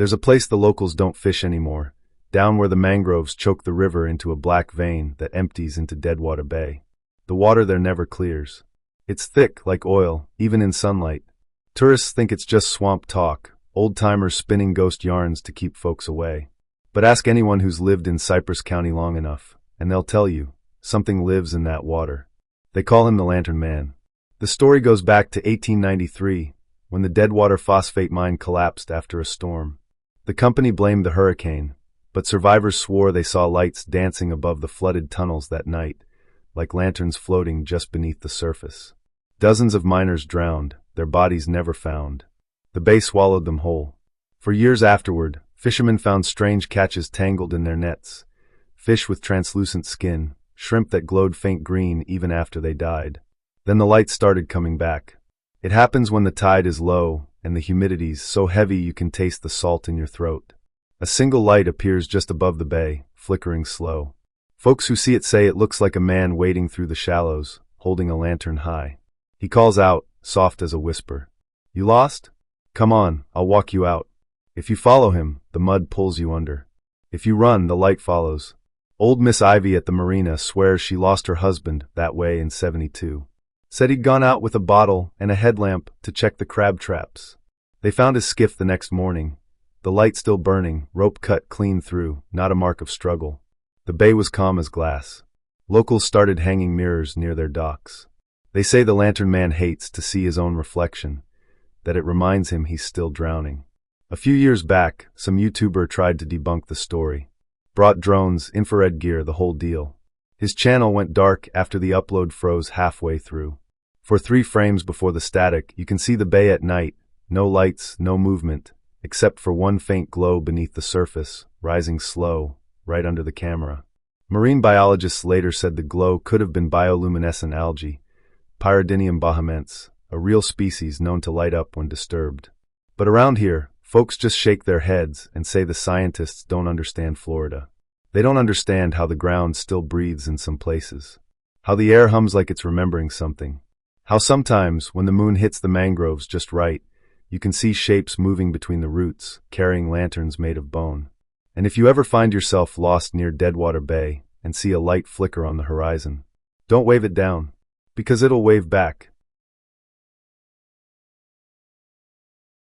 There's a place the locals don't fish anymore, down where the mangroves choke the river into a black vein that empties into Deadwater Bay. The water there never clears. It's thick like oil, even in sunlight. Tourists think it's just swamp talk, old-timers spinning ghost yarns to keep folks away. But ask anyone who's lived in Cypress County long enough, and they'll tell you, something lives in that water. They call him the Lantern Man. The story goes back to 1893, when the Deadwater phosphate mine collapsed after a storm. The company blamed the hurricane, but survivors swore they saw lights dancing above the flooded tunnels that night, like lanterns floating just beneath the surface. Dozens of miners drowned, their bodies never found. The bay swallowed them whole. For years afterward, fishermen found strange catches tangled in their nets, fish with translucent skin, shrimp that glowed faint green even after they died. Then the lights started coming back. It happens when the tide is low and the humidity's so heavy you can taste the salt in your throat. A single light appears just above the bay, flickering slow. Folks who see it say it looks like a man wading through the shallows, holding a lantern high. He calls out, soft as a whisper, "You lost? Come on, I'll walk you out." If you follow him, the mud pulls you under. If you run, the light follows. Old Miss Ivy at the marina swears she lost her husband that way in '72. Said he'd gone out with a bottle and a headlamp to check the crab traps. They found his skiff the next morning, the light still burning, rope cut clean through, not a mark of struggle. The bay was calm as glass. Locals started hanging mirrors near their docks. They say the Lantern Man hates to see his own reflection, that it reminds him he's still drowning. A few years back, some YouTuber tried to debunk the story. Brought drones, infrared gear, the whole deal. His channel went dark after the upload froze halfway through. For 3 frames before the static, you can see the bay at night, no lights, no movement, except for one faint glow beneath the surface, rising slow, right under the camera. Marine biologists later said the glow could have been bioluminescent algae, Pyridinium bahamense, a real species known to light up when disturbed. But around here, folks just shake their heads and say the scientists don't understand Florida. They don't understand how the ground still breathes in some places, how the air hums like it's remembering something, how sometimes, when the moon hits the mangroves just right, you can see shapes moving between the roots, carrying lanterns made of bone. And if you ever find yourself lost near Deadwater Bay and see a light flicker on the horizon, don't wave it down, because it'll wave back.